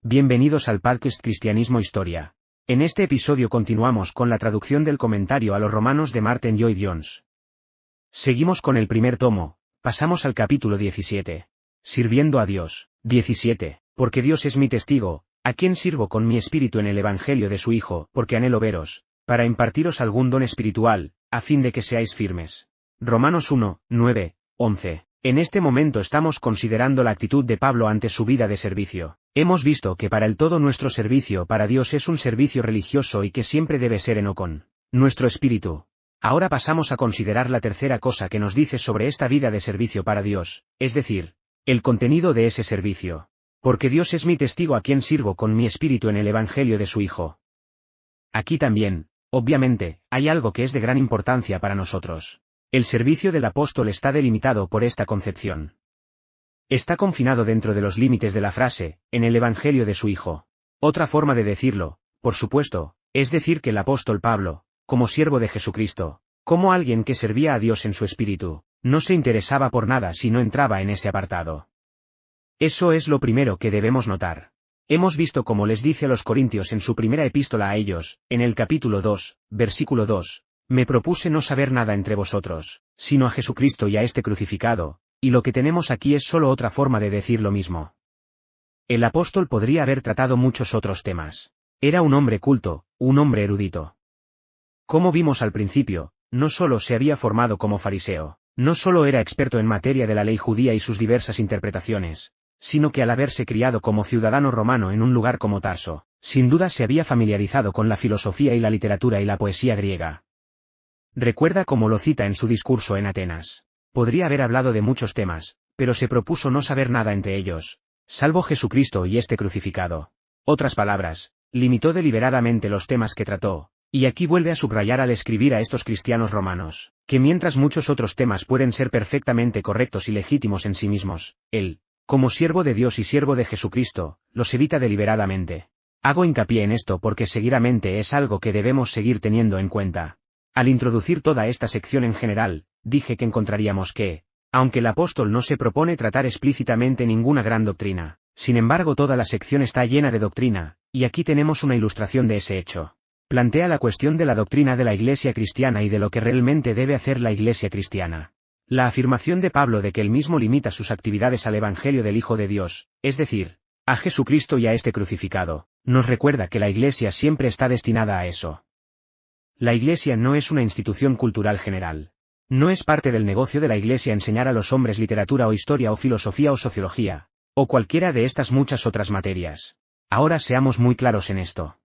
Bienvenidos al podcast Cristianismo Historia. En este episodio continuamos con la traducción del comentario a los Romanos de Martin Lloyd-Jones. Seguimos con el primer tomo, pasamos al capítulo 17. Sirviendo a Dios. 17. Porque Dios es mi testigo, a quien sirvo con mi espíritu en el Evangelio de su Hijo, porque anhelo veros, para impartiros algún don espiritual, a fin de que seáis firmes. Romanos 1, 9, 11. En este momento estamos considerando la actitud de Pablo ante su vida de servicio. Hemos visto que para el todo nuestro servicio para Dios es un servicio religioso y que siempre debe ser en o con nuestro espíritu. Ahora pasamos a considerar la tercera cosa que nos dice sobre esta vida de servicio para Dios, es decir, el contenido de ese servicio. Porque Dios es mi testigo a quien sirvo con mi espíritu en el Evangelio de su Hijo. Aquí también, obviamente, hay algo que es de gran importancia para nosotros. El servicio del apóstol está delimitado por esta concepción. Está confinado dentro de los límites de la frase, en el Evangelio de su Hijo. Otra forma de decirlo, por supuesto, es decir que el apóstol Pablo, como siervo de Jesucristo, como alguien que servía a Dios en su espíritu, no se interesaba por nada si no entraba en ese apartado. Eso es lo primero que debemos notar. Hemos visto como les dice a los Corintios en su primera epístola a ellos, en el capítulo 2, versículo 2, me propuse no saber nada entre vosotros, sino a Jesucristo y a este crucificado, y lo que tenemos aquí es solo otra forma de decir lo mismo. El apóstol podría haber tratado muchos otros temas. Era un hombre culto, un hombre erudito. Como vimos al principio, no solo se había formado como fariseo, no solo era experto en materia de la ley judía y sus diversas interpretaciones, sino que al haberse criado como ciudadano romano en un lugar como Tarso, sin duda se había familiarizado con la filosofía y la literatura y la poesía griega. Recuerda cómo lo cita en su discurso en Atenas. Podría haber hablado de muchos temas, pero se propuso no saber nada entre ellos, salvo Jesucristo y este crucificado. Otras palabras, limitó deliberadamente los temas que trató, y aquí vuelve a subrayar al escribir a estos cristianos romanos, que mientras muchos otros temas pueden ser perfectamente correctos y legítimos en sí mismos, él, como siervo de Dios y siervo de Jesucristo, los evita deliberadamente. Hago hincapié en esto porque seguidamente es algo que debemos seguir teniendo en cuenta. Al introducir toda esta sección en general, dije que encontraríamos que, aunque el apóstol no se propone tratar explícitamente ninguna gran doctrina, sin embargo toda la sección está llena de doctrina, y aquí tenemos una ilustración de ese hecho. Plantea la cuestión de la doctrina de la Iglesia cristiana y de lo que realmente debe hacer la Iglesia cristiana. La afirmación de Pablo de que él mismo limita sus actividades al Evangelio del Hijo de Dios, es decir, a Jesucristo y a este crucificado, nos recuerda que la Iglesia siempre está destinada a eso. La Iglesia no es una institución cultural general. No es parte del negocio de la Iglesia enseñar a los hombres literatura o historia o filosofía o sociología, o cualquiera de estas muchas otras materias. Ahora seamos muy claros en esto.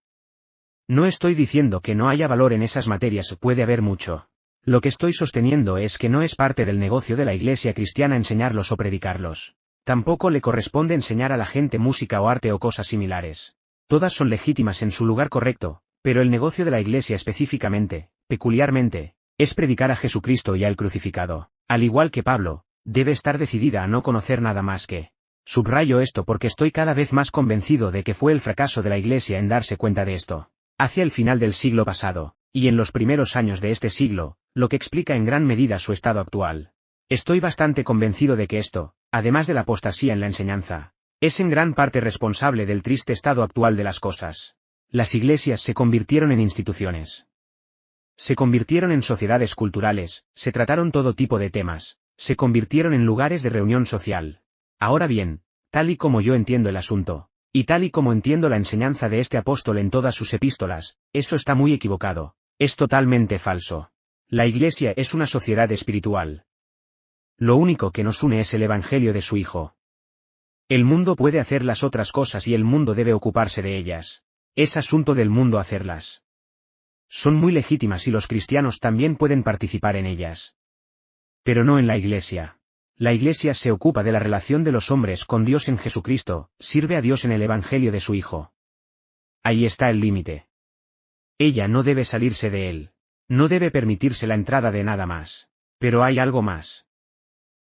No estoy diciendo que no haya valor en esas materias, puede haber mucho. Lo que estoy sosteniendo es que no es parte del negocio de la Iglesia cristiana enseñarlos o predicarlos. Tampoco le corresponde enseñar a la gente música o arte o cosas similares. Todas son legítimas en su lugar correcto. Pero el negocio de la Iglesia específicamente, peculiarmente, es predicar a Jesucristo y al crucificado. Al igual que Pablo, debe estar decidida a no conocer nada más que. Subrayo esto porque estoy cada vez más convencido de que fue el fracaso de la Iglesia en darse cuenta de esto. Hacia el final del siglo pasado, y en los primeros años de este siglo, lo que explica en gran medida su estado actual. Estoy bastante convencido de que esto, además de la apostasía en la enseñanza, es en gran parte responsable del triste estado actual de las cosas. Las iglesias se convirtieron en instituciones. Se convirtieron en sociedades culturales, se trataron todo tipo de temas, se convirtieron en lugares de reunión social. Ahora bien, tal y como yo entiendo el asunto, y tal y como entiendo la enseñanza de este apóstol en todas sus epístolas, eso está muy equivocado, es totalmente falso. La Iglesia es una sociedad espiritual. Lo único que nos une es el Evangelio de su Hijo. El mundo puede hacer las otras cosas y el mundo debe ocuparse de ellas. Es asunto del mundo hacerlas. Son muy legítimas y los cristianos también pueden participar en ellas. Pero no en la Iglesia. La Iglesia se ocupa de la relación de los hombres con Dios en Jesucristo, sirve a Dios en el Evangelio de su Hijo. Ahí está el límite. Ella no debe salirse de él. No debe permitirse la entrada de nada más. Pero hay algo más.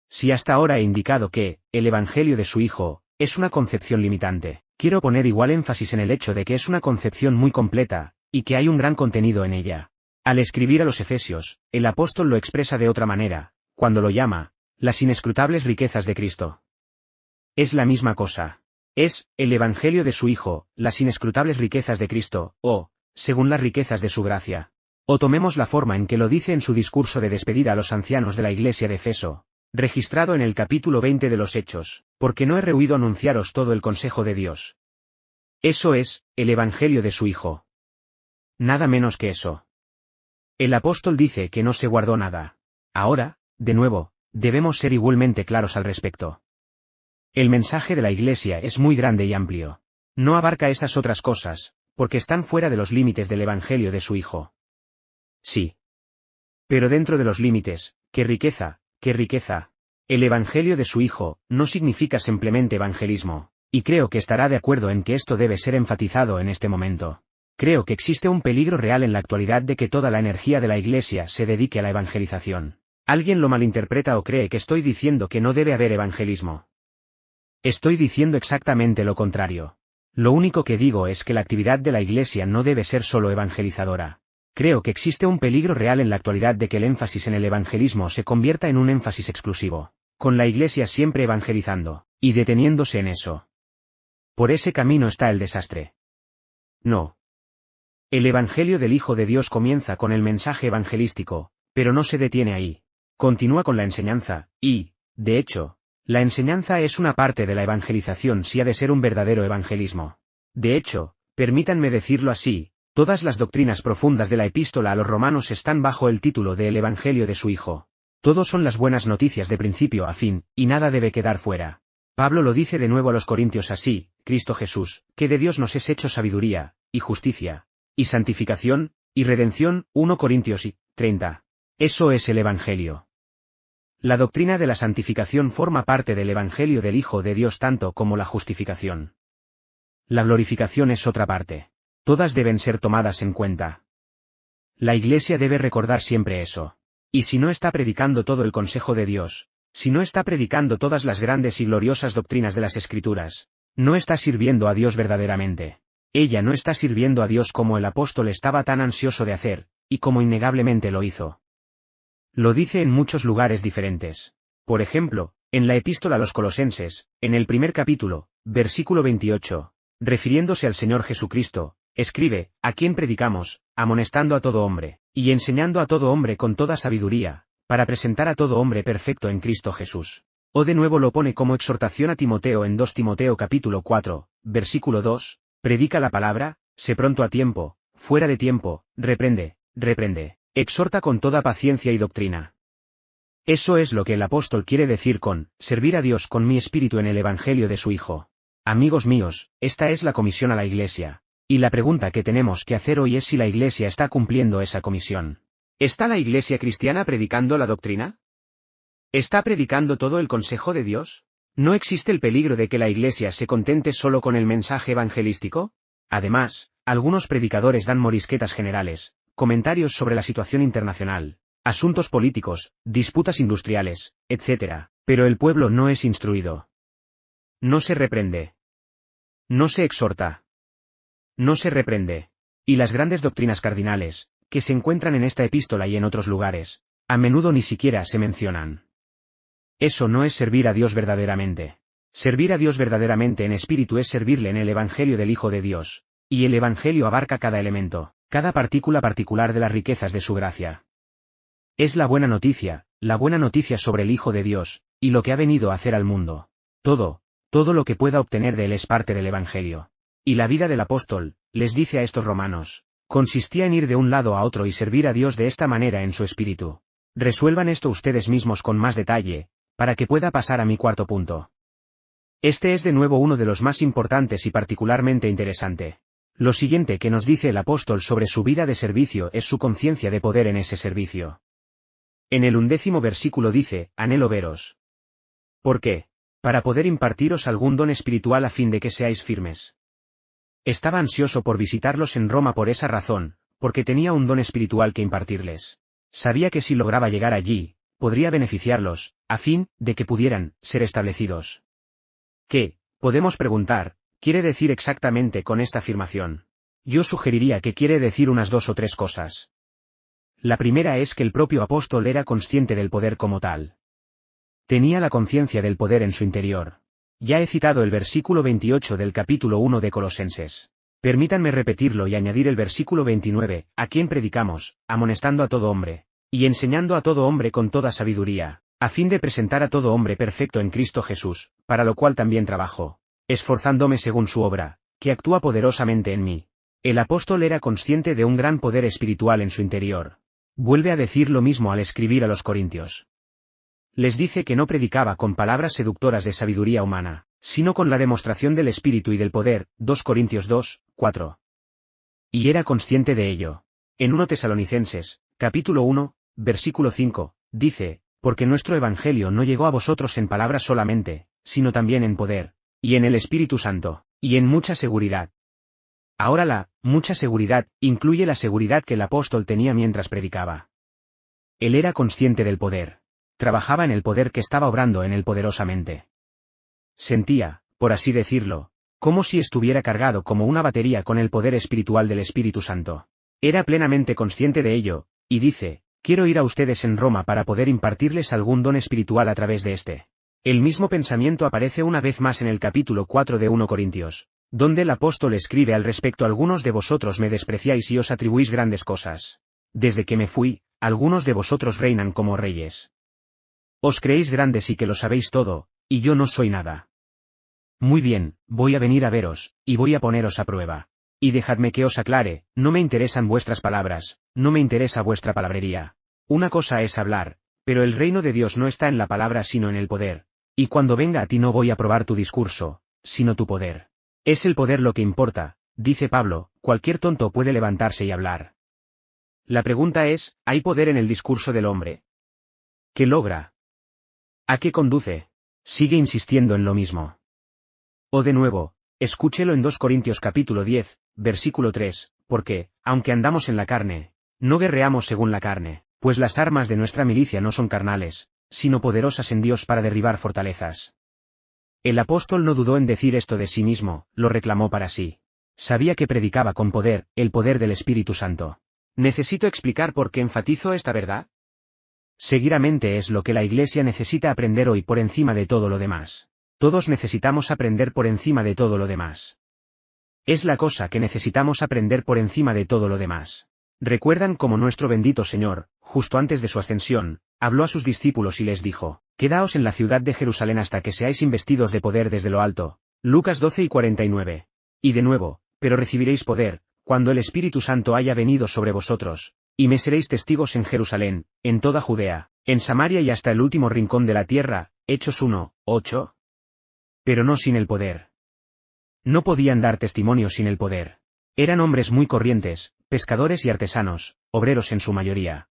Si hasta ahora he indicado que, el Evangelio de su Hijo, es una concepción limitante, quiero poner igual énfasis en el hecho de que es una concepción muy completa, y que hay un gran contenido en ella. Al escribir a los Efesios, el apóstol lo expresa de otra manera, cuando lo llama, las inescrutables riquezas de Cristo. Es la misma cosa. Es, el Evangelio de su Hijo, las inescrutables riquezas de Cristo, o, según las riquezas de su gracia. O tomemos la forma en que lo dice en su discurso de despedida a los ancianos de la iglesia de Efeso, registrado en el capítulo 20 de los Hechos, porque no he rehuido anunciaros todo el consejo de Dios. Eso es, el Evangelio de su Hijo. Nada menos que eso. El apóstol dice que no se guardó nada. Ahora, de nuevo, debemos ser igualmente claros al respecto. El mensaje de la iglesia es muy grande y amplio. No abarca esas otras cosas, porque están fuera de los límites del Evangelio de su Hijo. Sí. Pero dentro de los límites, ¡qué riqueza, qué riqueza! El Evangelio de su Hijo no significa simplemente evangelismo, y creo que estará de acuerdo en que esto debe ser enfatizado en este momento. Creo que existe un peligro real en la actualidad de que toda la energía de la iglesia se dedique a la evangelización. Alguien lo malinterpreta o cree que estoy diciendo que no debe haber evangelismo. Estoy diciendo exactamente lo contrario. Lo único que digo es que la actividad de la iglesia no debe ser solo evangelizadora. Creo que existe un peligro real en la actualidad de que el énfasis en el evangelismo se convierta en un énfasis exclusivo, con la iglesia siempre evangelizando, y deteniéndose en eso. Por ese camino está el desastre. No. El Evangelio del Hijo de Dios comienza con el mensaje evangelístico, pero no se detiene ahí. Continúa con la enseñanza, y, de hecho, la enseñanza es una parte de la evangelización si ha de ser un verdadero evangelismo. De hecho, permítanme decirlo así, todas las doctrinas profundas de la epístola a los romanos están bajo el título de El Evangelio de su Hijo. Todos son las buenas noticias de principio a fin, y nada debe quedar fuera. Pablo lo dice de nuevo a los corintios así: Cristo Jesús, que de Dios nos es hecho sabiduría, y justicia, y santificación, y redención, 1 Corintios 30. Eso es el Evangelio. La doctrina de la santificación forma parte del Evangelio del Hijo de Dios tanto como la justificación. La glorificación es otra parte. Todas deben ser tomadas en cuenta. La Iglesia debe recordar siempre eso. Y si no está predicando todo el consejo de Dios, si no está predicando todas las grandes y gloriosas doctrinas de las Escrituras, no está sirviendo a Dios verdaderamente. Ella no está sirviendo a Dios como el apóstol estaba tan ansioso de hacer, y como innegablemente lo hizo. Lo dice en muchos lugares diferentes. Por ejemplo, en la epístola a los Colosenses, en el primer capítulo, versículo 28, refiriéndose al Señor Jesucristo, escribe: a quien predicamos, amonestando a todo hombre, y enseñando a todo hombre con toda sabiduría, para presentar a todo hombre perfecto en Cristo Jesús. O de nuevo lo pone como exhortación a Timoteo en 2 Timoteo capítulo 4, versículo 2, predica la palabra, sé pronto a tiempo, fuera de tiempo, reprende, exhorta con toda paciencia y doctrina. Eso es lo que el apóstol quiere decir con, servir a Dios con mi espíritu en el Evangelio de su Hijo. Amigos míos, esta es la comisión a la Iglesia. Y la pregunta que tenemos que hacer hoy es si la Iglesia está cumpliendo esa comisión. ¿Está la Iglesia cristiana predicando la doctrina? ¿Está predicando todo el consejo de Dios? ¿No existe el peligro de que la Iglesia se contente solo con el mensaje evangelístico? Además, algunos predicadores dan morisquetas generales, comentarios sobre la situación internacional, asuntos políticos, disputas industriales, etc., pero el pueblo no es instruido. No se reprende. No se exhorta. No se reprende. Y las grandes doctrinas cardinales, que se encuentran en esta epístola y en otros lugares, a menudo ni siquiera se mencionan. Eso no es servir a Dios verdaderamente. Servir a Dios verdaderamente en espíritu es servirle en el Evangelio del Hijo de Dios, y el Evangelio abarca cada elemento, cada partícula particular de las riquezas de su gracia. Es la buena noticia sobre el Hijo de Dios, y lo que ha venido a hacer al mundo. Todo lo que pueda obtener de él es parte del Evangelio. Y la vida del apóstol, les dice a estos romanos, consistía en ir de un lado a otro y servir a Dios de esta manera en su espíritu. Resuelvan esto ustedes mismos con más detalle, para que pueda pasar a mi cuarto punto. Este es de nuevo uno de los más importantes y particularmente interesante. Lo siguiente que nos dice el apóstol sobre su vida de servicio es su conciencia de poder en ese servicio. En el 11º versículo dice: anhelo veros. ¿Por qué? Para poder impartiros algún don espiritual a fin de que seáis firmes. Estaba ansioso por visitarlos en Roma por esa razón, porque tenía un don espiritual que impartirles. Sabía que si lograba llegar allí, podría beneficiarlos, a fin de que pudieran ser establecidos. ¿Qué, podemos preguntar, quiere decir exactamente con esta afirmación? Yo sugeriría que quiere decir unas 2 o 3 cosas. La primera es que el propio apóstol era consciente del poder como tal. Tenía la conciencia del poder en su interior. Ya he citado el versículo 28 del capítulo 1 de Colosenses. Permítanme repetirlo y añadir el versículo 29, a quien predicamos, amonestando a todo hombre, y enseñando a todo hombre con toda sabiduría, a fin de presentar a todo hombre perfecto en Cristo Jesús, para lo cual también trabajo, esforzándome según su obra, que actúa poderosamente en mí. El apóstol era consciente de un gran poder espiritual en su interior. Vuelve a decir lo mismo al escribir a los Corintios. Les dice que no predicaba con palabras seductoras de sabiduría humana, sino con la demostración del Espíritu y del poder, 2 Corintios 2, 4. Y era consciente de ello. En 1 Tesalonicenses, capítulo 1, versículo 5, dice, porque nuestro Evangelio no llegó a vosotros en palabras solamente, sino también en poder, y en el Espíritu Santo, y en mucha seguridad. Ahora la mucha seguridad incluye la seguridad que el apóstol tenía mientras predicaba. Él era consciente del poder. Trabajaba en el poder que estaba obrando en él poderosamente. Sentía, por así decirlo, como si estuviera cargado como una batería con el poder espiritual del Espíritu Santo. Era plenamente consciente de ello, y dice, quiero ir a ustedes en Roma para poder impartirles algún don espiritual a través de este. El mismo pensamiento aparece una vez más en el capítulo 4 de 1 Corintios, donde el apóstol escribe al respecto: algunos de vosotros me despreciáis y os atribuís grandes cosas. Desde que me fui, algunos de vosotros reinan como reyes. Os creéis grandes y que lo sabéis todo, y yo no soy nada. Muy bien, voy a venir a veros, y voy a poneros a prueba. Y dejadme que os aclare, no me interesan vuestras palabras, no me interesa vuestra palabrería. Una cosa es hablar, pero el reino de Dios no está en la palabra sino en el poder. Y cuando venga a ti no voy a probar tu discurso, sino tu poder. Es el poder lo que importa, dice Pablo, cualquier tonto puede levantarse y hablar. La pregunta es, ¿hay poder en el discurso del hombre? ¿Qué logra? ¿A qué conduce? Sigue insistiendo en lo mismo. O de nuevo, escúchelo en 2 Corintios capítulo 10, versículo 3, porque, aunque andamos en la carne, no guerreamos según la carne, pues las armas de nuestra milicia no son carnales, sino poderosas en Dios para derribar fortalezas. El apóstol no dudó en decir esto de sí mismo, lo reclamó para sí. Sabía que predicaba con poder, el poder del Espíritu Santo. ¿Necesito explicar por qué enfatizo esta verdad? Seguidamente es lo que la Iglesia necesita aprender hoy por encima de todo lo demás. Todos necesitamos aprender por encima de todo lo demás. Es la cosa que necesitamos aprender por encima de todo lo demás. ¿Recuerdan cómo nuestro bendito Señor, justo antes de su ascensión, habló a sus discípulos y les dijo: quedaos en la ciudad de Jerusalén hasta que seáis investidos de poder desde lo alto? Lucas 12 y 49. Y de nuevo, pero recibiréis poder, cuando el Espíritu Santo haya venido sobre vosotros, y me seréis testigos en Jerusalén, en toda Judea, en Samaria y hasta el último rincón de la tierra. Hechos 1, 8. Pero no sin el poder. No podían dar testimonio sin el poder. Eran hombres muy corrientes, pescadores y artesanos, obreros en su mayoría.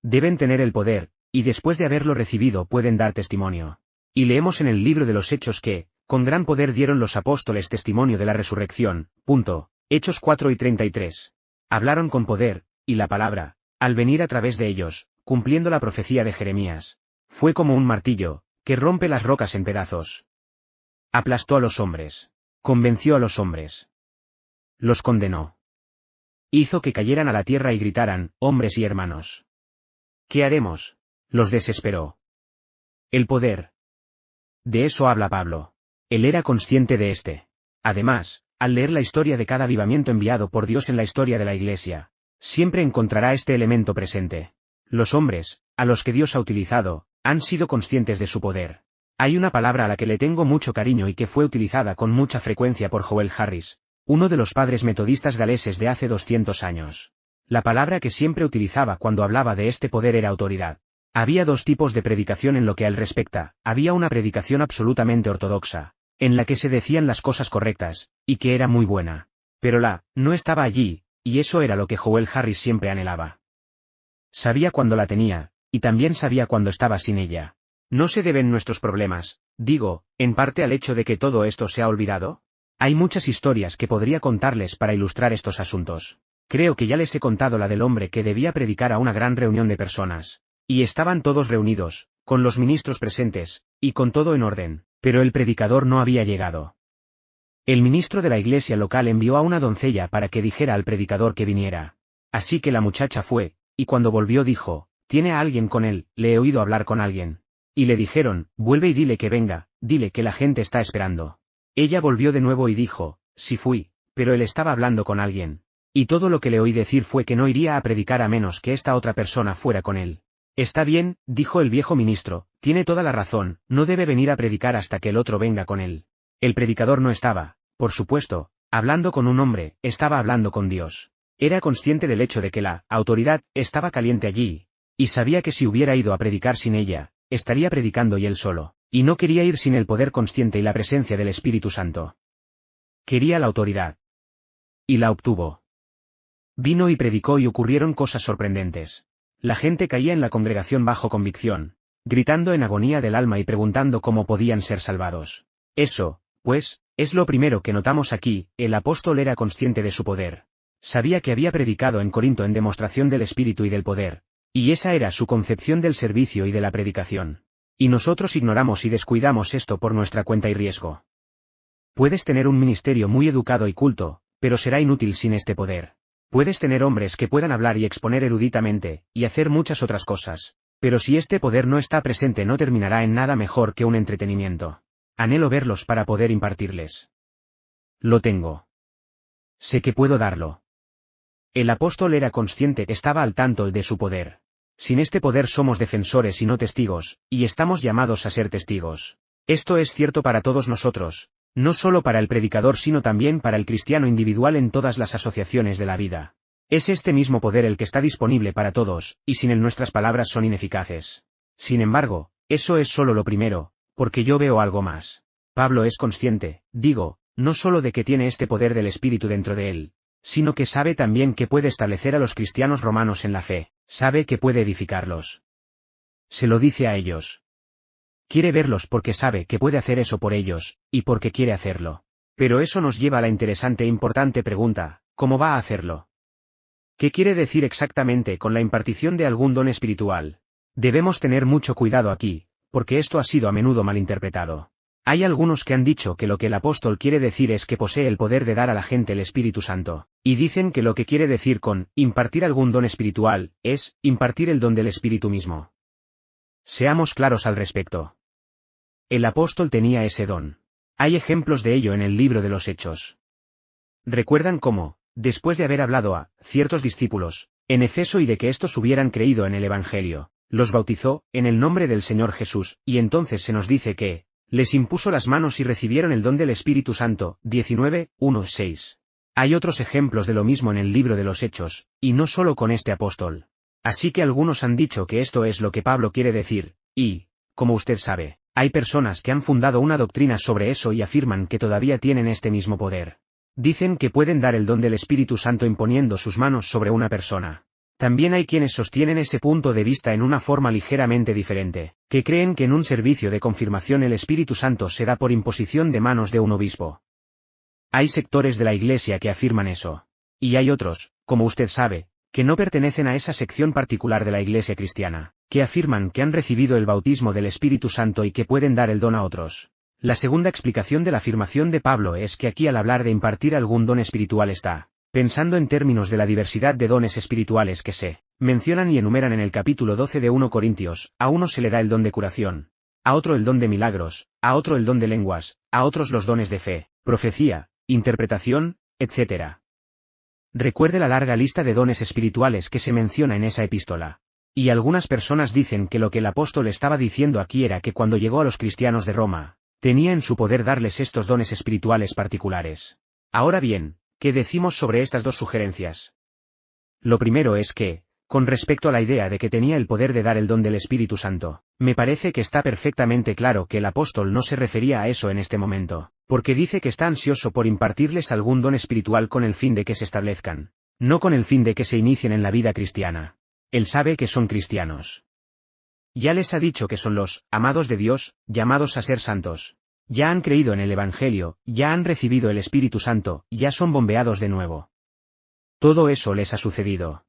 Deben tener el poder, y después de haberlo recibido pueden dar testimonio. Y leemos en el libro de los Hechos que, con gran poder dieron los apóstoles testimonio de la resurrección. Hechos 4 y 33. Hablaron con poder, y la palabra, al venir a través de ellos, cumpliendo la profecía de Jeremías, fue como un martillo, que rompe las rocas en pedazos. Aplastó a los hombres. Convenció a los hombres. Los condenó. Hizo que cayeran a la tierra y gritaran: hombres y hermanos. ¿Qué haremos? Los desesperó. El poder. De eso habla Pablo. Él era consciente de este. Además, al leer la historia de cada avivamiento enviado por Dios en la historia de la Iglesia, siempre encontrará este elemento presente. Los hombres, a los que Dios ha utilizado, han sido conscientes de su poder. Hay una palabra a la que le tengo mucho cariño y que fue utilizada con mucha frecuencia por Joel Harris, uno de los padres metodistas galeses de hace 200 años. La palabra que siempre utilizaba cuando hablaba de este poder era autoridad. Había dos tipos de predicación en lo que a él respecta. Había una predicación absolutamente ortodoxa, en la que se decían las cosas correctas, y que era muy buena. Pero la no estaba allí, y eso era lo que Joel Harris siempre anhelaba. Sabía cuando la tenía, y también sabía cuando estaba sin ella. ¿No se deben nuestros problemas, digo, en parte al hecho de que todo esto se ha olvidado? Hay muchas historias que podría contarles para ilustrar estos asuntos. Creo que ya les he contado la del hombre que debía predicar a una gran reunión de personas. Y estaban todos reunidos, con los ministros presentes, y con todo en orden, pero el predicador no había llegado. El ministro de la iglesia local envió a una doncella para que dijera al predicador que viniera. Así que la muchacha fue, y cuando volvió dijo: ¿tiene a alguien con él? Le he oído hablar con alguien. Y le dijeron, vuelve y dile que venga, dile que la gente está esperando. Ella volvió de nuevo y dijo, sí fui, pero él estaba hablando con alguien. Y todo lo que le oí decir fue que no iría a predicar a menos que esta otra persona fuera con él. Está bien, dijo el viejo ministro, tiene toda la razón, no debe venir a predicar hasta que el otro venga con él. El predicador no estaba, por supuesto, hablando con un hombre, estaba hablando con Dios. Era consciente del hecho de que la autoridad estaba caliente allí, y sabía que si hubiera ido a predicar sin ella, estaría predicando y él solo, y no quería ir sin el poder consciente y la presencia del Espíritu Santo. Quería la autoridad. Y la obtuvo. Vino y predicó y ocurrieron cosas sorprendentes. La gente caía en la congregación bajo convicción, gritando en agonía del alma y preguntando cómo podían ser salvados. Eso, pues, es lo primero que notamos aquí, el apóstol era consciente de su poder. Sabía que había predicado en Corinto en demostración del Espíritu y del poder, y esa era su concepción del servicio y de la predicación. Y nosotros ignoramos y descuidamos esto por nuestra cuenta y riesgo. Puedes tener un ministerio muy educado y culto, pero será inútil sin este poder. Puedes tener hombres que puedan hablar y exponer eruditamente, y hacer muchas otras cosas, pero si este poder no está presente no terminará en nada mejor que un entretenimiento. Anhelo verlos para poder impartirles. Lo tengo. Sé que puedo darlo. El apóstol era consciente, estaba al tanto de su poder. Sin este poder somos defensores y no testigos, y estamos llamados a ser testigos. Esto es cierto para todos nosotros, no solo para el predicador sino también para el cristiano individual en todas las asociaciones de la vida. Es este mismo poder el que está disponible para todos, y sin él nuestras palabras son ineficaces. Sin embargo, eso es solo lo primero, porque yo veo algo más. Pablo es consciente, digo, no solo de que tiene este poder del Espíritu dentro de él, sino que sabe también que puede establecer a los cristianos romanos en la fe, sabe que puede edificarlos. Se lo dice a ellos. Quiere verlos porque sabe que puede hacer eso por ellos, y porque quiere hacerlo. Pero eso nos lleva a la interesante e importante pregunta, ¿cómo va a hacerlo? ¿Qué quiere decir exactamente con la impartición de algún don espiritual? Debemos tener mucho cuidado aquí, porque esto ha sido a menudo malinterpretado. Hay algunos que han dicho que lo que el apóstol quiere decir es que posee el poder de dar a la gente el Espíritu Santo, y dicen que lo que quiere decir con impartir algún don espiritual es impartir el don del Espíritu mismo. Seamos claros al respecto. El apóstol tenía ese don. Hay ejemplos de ello en el libro de los Hechos. ¿Recuerdan cómo, después de haber hablado a ciertos discípulos, en Efeso y de que éstos hubieran creído en el Evangelio, los bautizó, en el nombre del Señor Jesús, y entonces se nos dice que, les impuso las manos y recibieron el don del Espíritu Santo, 19:1-6. Hay otros ejemplos de lo mismo en el libro de los Hechos, y no solo con este apóstol. Así que algunos han dicho que esto es lo que Pablo quiere decir, y, como usted sabe, hay personas que han fundado una doctrina sobre eso y afirman que todavía tienen este mismo poder. Dicen que pueden dar el don del Espíritu Santo imponiendo sus manos sobre una persona. También hay quienes sostienen ese punto de vista en una forma ligeramente diferente, que creen que en un servicio de confirmación el Espíritu Santo se da por imposición de manos de un obispo. Hay sectores de la Iglesia que afirman eso. Y hay otros, como usted sabe, que no pertenecen a esa sección particular de la Iglesia cristiana, que afirman que han recibido el bautismo del Espíritu Santo y que pueden dar el don a otros. La segunda explicación de la afirmación de Pablo es que aquí al hablar de impartir algún don espiritual está pensando en términos de la diversidad de dones espirituales que se mencionan y enumeran en el capítulo 12 de 1 Corintios, a uno se le da el don de curación, a otro el don de milagros, a otro el don de lenguas, a otros los dones de fe, profecía, interpretación, etc. Recuerde la larga lista de dones espirituales que se menciona en esa epístola. Y algunas personas dicen que lo que el apóstol estaba diciendo aquí era que cuando llegó a los cristianos de Roma, tenía en su poder darles estos dones espirituales particulares. Ahora bien, ¿qué decimos sobre estas dos sugerencias? Lo primero es que, con respecto a la idea de que tenía el poder de dar el don del Espíritu Santo, me parece que está perfectamente claro que el apóstol no se refería a eso en este momento, porque dice que está ansioso por impartirles algún don espiritual con el fin de que se establezcan, no con el fin de que se inicien en la vida cristiana. Él sabe que son cristianos. Ya les ha dicho que son los amados de Dios, llamados a ser santos. Ya han creído en el Evangelio, ya han recibido el Espíritu Santo, ya son bombeados de nuevo. Todo eso les ha sucedido.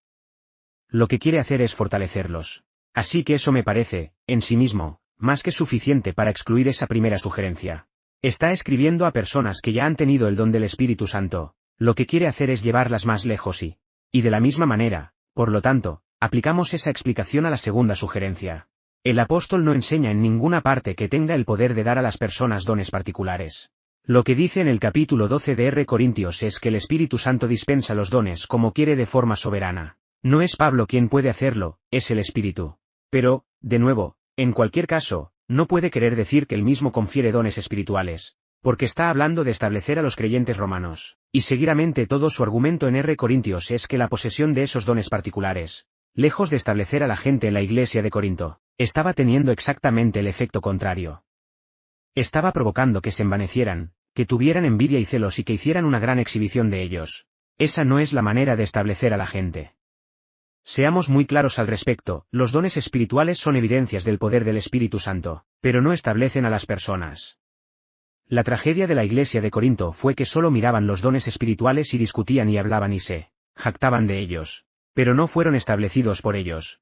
Lo que quiere hacer es fortalecerlos. Así que eso me parece, en sí mismo, más que suficiente para excluir esa primera sugerencia. Está escribiendo a personas que ya han tenido el don del Espíritu Santo, lo que quiere hacer es llevarlas más lejos y de la misma manera, por lo tanto, aplicamos esa explicación a la segunda sugerencia. El apóstol no enseña en ninguna parte que tenga el poder de dar a las personas dones particulares. Lo que dice en el capítulo 12 de R. Corintios es que el Espíritu Santo dispensa los dones como quiere de forma soberana. No es Pablo quien puede hacerlo, es el Espíritu. Pero, de nuevo, en cualquier caso, no puede querer decir que él mismo confiere dones espirituales, porque está hablando de establecer a los creyentes romanos, y seguidamente todo su argumento en R. Corintios es que la posesión de esos dones particulares, lejos de establecer a la gente en la iglesia de Corinto, estaba teniendo exactamente el efecto contrario. Estaba provocando que se envanecieran, que tuvieran envidia y celos y que hicieran una gran exhibición de ellos. Esa no es la manera de establecer a la gente. Seamos muy claros al respecto, los dones espirituales son evidencias del poder del Espíritu Santo, pero no establecen a las personas. La tragedia de la iglesia de Corinto fue que solo miraban los dones espirituales y discutían y hablaban y se jactaban de ellos, pero no fueron establecidos por ellos.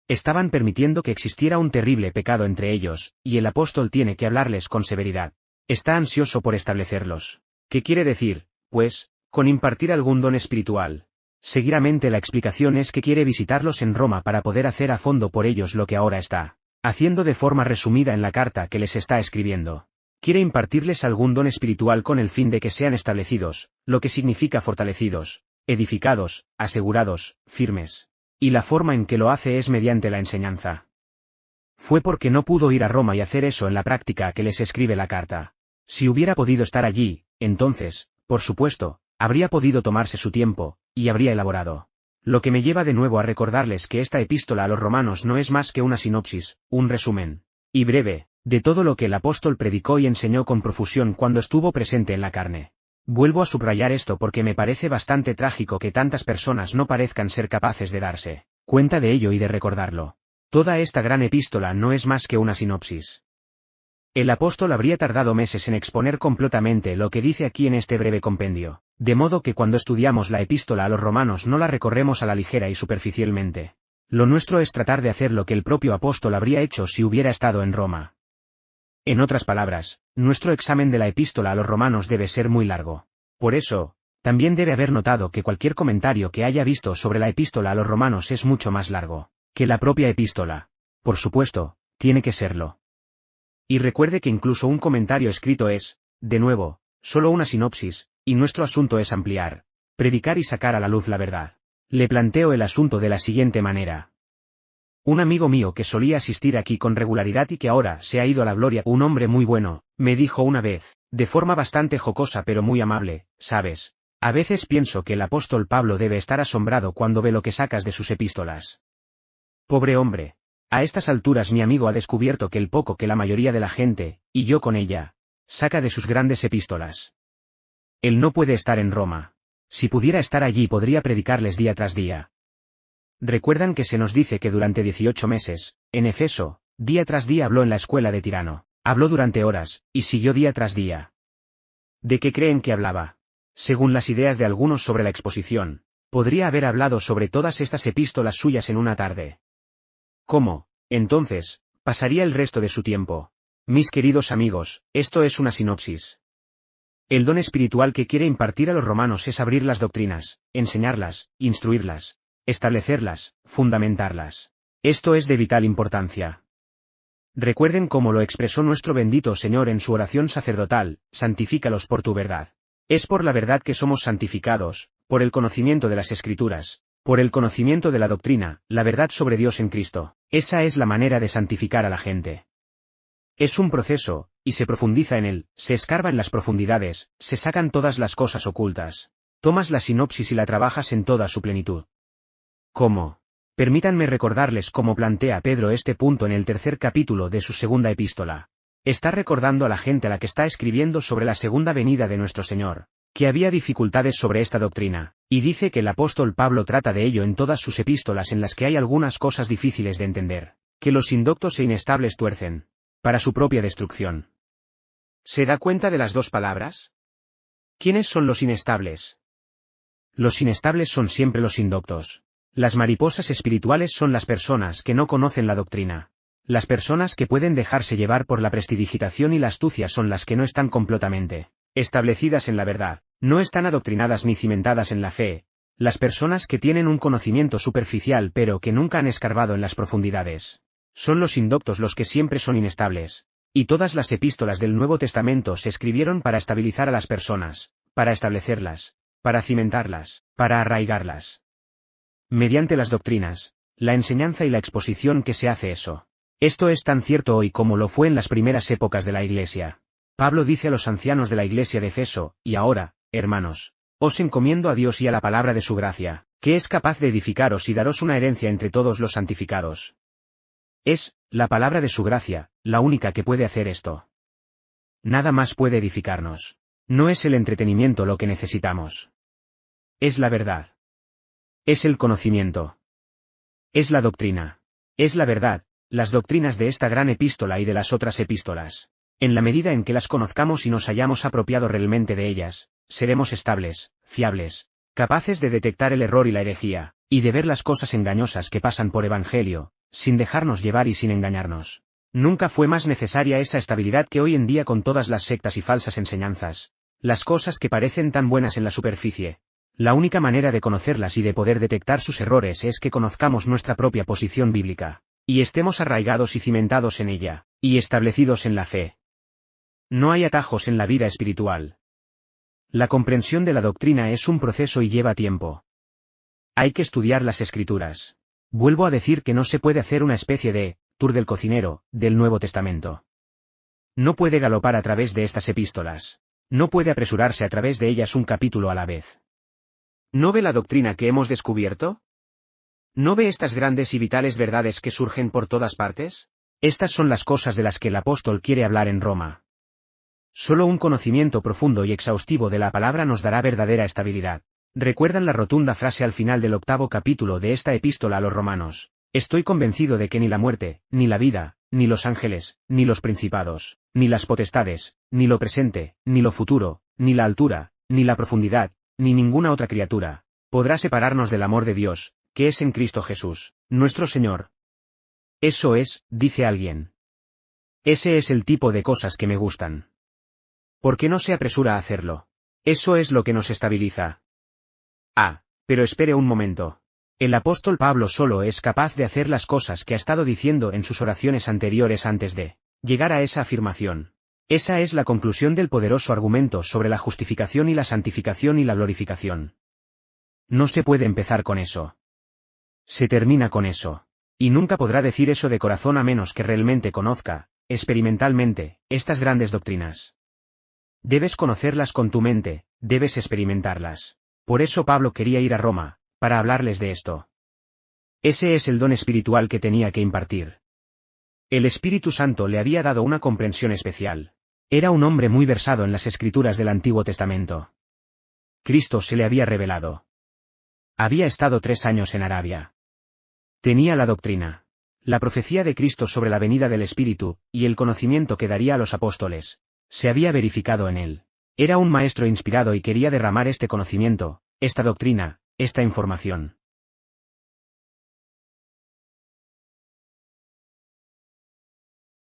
Estaban permitiendo que existiera un terrible pecado entre ellos, y el apóstol tiene que hablarles con severidad. Está ansioso por establecerlos. ¿Qué quiere decir, pues, con impartir algún don espiritual? Seguidamente la explicación es que quiere visitarlos en Roma para poder hacer a fondo por ellos lo que ahora está haciendo de forma resumida en la carta que les está escribiendo. Quiere impartirles algún don espiritual con el fin de que sean establecidos, lo que significa fortalecidos, edificados, asegurados, firmes. Y la forma en que lo hace es mediante la enseñanza. Fue porque no pudo ir a Roma y hacer eso en la práctica que les escribe la carta. Si hubiera podido estar allí, entonces, por supuesto, habría podido tomarse su tiempo, y habría elaborado. Lo que me lleva de nuevo a recordarles que esta epístola a los romanos no es más que una sinopsis, un resumen, y breve, de todo lo que el apóstol predicó y enseñó con profusión cuando estuvo presente en la carne. Vuelvo a subrayar esto porque me parece bastante trágico que tantas personas no parezcan ser capaces de darse cuenta de ello y de recordarlo. Toda esta gran epístola no es más que una sinopsis. El apóstol habría tardado meses en exponer completamente lo que dice aquí en este breve compendio, de modo que cuando estudiamos la epístola a los romanos no la recorremos a la ligera y superficialmente. Lo nuestro es tratar de hacer lo que el propio apóstol habría hecho si hubiera estado en Roma. En otras palabras, nuestro examen de la epístola a los romanos debe ser muy largo. Por eso, también debe haber notado que cualquier comentario que haya visto sobre la epístola a los romanos es mucho más largo que la propia epístola. Por supuesto, tiene que serlo. Y recuerde que incluso un comentario escrito es, de nuevo, solo una sinopsis, y nuestro asunto es ampliar, predicar y sacar a la luz la verdad. Le planteo el asunto de la siguiente manera. Un amigo mío que solía asistir aquí con regularidad y que ahora se ha ido a la gloria, un hombre muy bueno, me dijo una vez, de forma bastante jocosa pero muy amable, ¿sabes? A veces pienso que el apóstol Pablo debe estar asombrado cuando ve lo que sacas de sus epístolas. Pobre hombre. A estas alturas mi amigo ha descubierto que el poco que la mayoría de la gente, y yo con ella, saca de sus grandes epístolas. Él no puede estar en Roma. Si pudiera estar allí podría predicarles día tras día. Recuerdan que se nos dice que durante 18 meses, en Efeso, día tras día habló en la escuela de Tirano, habló durante horas, y siguió día tras día. ¿De qué creen que hablaba? Según las ideas de algunos sobre la exposición, podría haber hablado sobre todas estas epístolas suyas en una tarde. ¿Cómo, entonces, pasaría el resto de su tiempo? Mis queridos amigos, esto es una sinopsis. El don espiritual que quiere impartir a los romanos es abrir las doctrinas, enseñarlas, instruirlas, establecerlas, fundamentarlas. Esto es de vital importancia. Recuerden cómo lo expresó nuestro bendito Señor en su oración sacerdotal, santifícalos por tu verdad. Es por la verdad que somos santificados, por el conocimiento de las Escrituras, por el conocimiento de la doctrina, la verdad sobre Dios en Cristo. Esa es la manera de santificar a la gente. Es un proceso, y se profundiza en él, se escarba en las profundidades, se sacan todas las cosas ocultas. Tomas la sinopsis y la trabajas en toda su plenitud. ¿Cómo? Permítanme recordarles cómo plantea Pedro este punto en el tercer capítulo de su segunda epístola. Está recordando a la gente a la que está escribiendo sobre la segunda venida de nuestro Señor, que había dificultades sobre esta doctrina, y dice que el apóstol Pablo trata de ello en todas sus epístolas en las que hay algunas cosas difíciles de entender, que los indoctos e inestables tuercen, para su propia destrucción. ¿Se da cuenta de las dos palabras? ¿Quiénes son los inestables? Los inestables son siempre los indoctos. Las mariposas espirituales son las personas que no conocen la doctrina. Las personas que pueden dejarse llevar por la prestidigitación y la astucia son las que no están completamente establecidas en la verdad, no están adoctrinadas ni cimentadas en la fe, las personas que tienen un conocimiento superficial pero que nunca han escarbado en las profundidades. Son los indoctos los que siempre son inestables. Y todas las epístolas del Nuevo Testamento se escribieron para estabilizar a las personas, para establecerlas, para cimentarlas, para arraigarlas. Mediante las doctrinas, la enseñanza y la exposición que se hace eso. Esto es tan cierto hoy como lo fue en las primeras épocas de la Iglesia. Pablo dice a los ancianos de la Iglesia de Efeso, y ahora, hermanos, os encomiendo a Dios y a la palabra de su gracia, que es capaz de edificaros y daros una herencia entre todos los santificados. Es, la palabra de su gracia, la única que puede hacer esto. Nada más puede edificarnos. No es el entretenimiento lo que necesitamos. Es la verdad. Es el conocimiento. Es la doctrina. Es la verdad, las doctrinas de esta gran epístola y de las otras epístolas. En la medida en que las conozcamos y nos hayamos apropiado realmente de ellas, seremos estables, fiables, capaces de detectar el error y la herejía, y de ver las cosas engañosas que pasan por evangelio, sin dejarnos llevar y sin engañarnos. Nunca fue más necesaria esa estabilidad que hoy en día con todas las sectas y falsas enseñanzas. Las cosas que parecen tan buenas en la superficie. La única manera de conocerlas y de poder detectar sus errores es que conozcamos nuestra propia posición bíblica, y estemos arraigados y cimentados en ella, y establecidos en la fe. No hay atajos en la vida espiritual. La comprensión de la doctrina es un proceso y lleva tiempo. Hay que estudiar las Escrituras. Vuelvo a decir que no se puede hacer una especie de tour del cocinero del Nuevo Testamento. No puede galopar a través de estas epístolas. No puede apresurarse a través de ellas un capítulo a la vez. ¿No ve la doctrina que hemos descubierto? ¿No ve estas grandes y vitales verdades que surgen por todas partes? Estas son las cosas de las que el apóstol quiere hablar en Roma. Solo un conocimiento profundo y exhaustivo de la palabra nos dará verdadera estabilidad. ¿Recuerdan la rotunda frase al final del 8º capítulo de esta epístola a los romanos? Estoy convencido de que ni la muerte, ni la vida, ni los ángeles, ni los principados, ni las potestades, ni lo presente, ni lo futuro, ni la altura, ni la profundidad, ni ninguna otra criatura, podrá separarnos del amor de Dios, que es en Cristo Jesús, nuestro Señor. Eso es, dice alguien. Ese es el tipo de cosas que me gustan. ¿Por qué no se apresura a hacerlo? Eso es lo que nos estabiliza. Ah, pero espere un momento. El apóstol Pablo solo es capaz de hacer las cosas que ha estado diciendo en sus oraciones anteriores antes de llegar a esa afirmación. Esa es la conclusión del poderoso argumento sobre la justificación y la santificación y la glorificación. No se puede empezar con eso. Se termina con eso. Y nunca podrá decir eso de corazón a menos que realmente conozca, experimentalmente, estas grandes doctrinas. Debes conocerlas con tu mente, debes experimentarlas. Por eso Pablo quería ir a Roma, para hablarles de esto. Ese es el don espiritual que tenía que impartir. El Espíritu Santo le había dado una comprensión especial. Era un hombre muy versado en las Escrituras del Antiguo Testamento. Cristo se le había revelado. Había estado 3 años en Arabia. Tenía la doctrina, la profecía de Cristo sobre la venida del Espíritu, y el conocimiento que daría a los apóstoles. Se había verificado en él. Era un maestro inspirado y quería derramar este conocimiento, esta doctrina, esta información.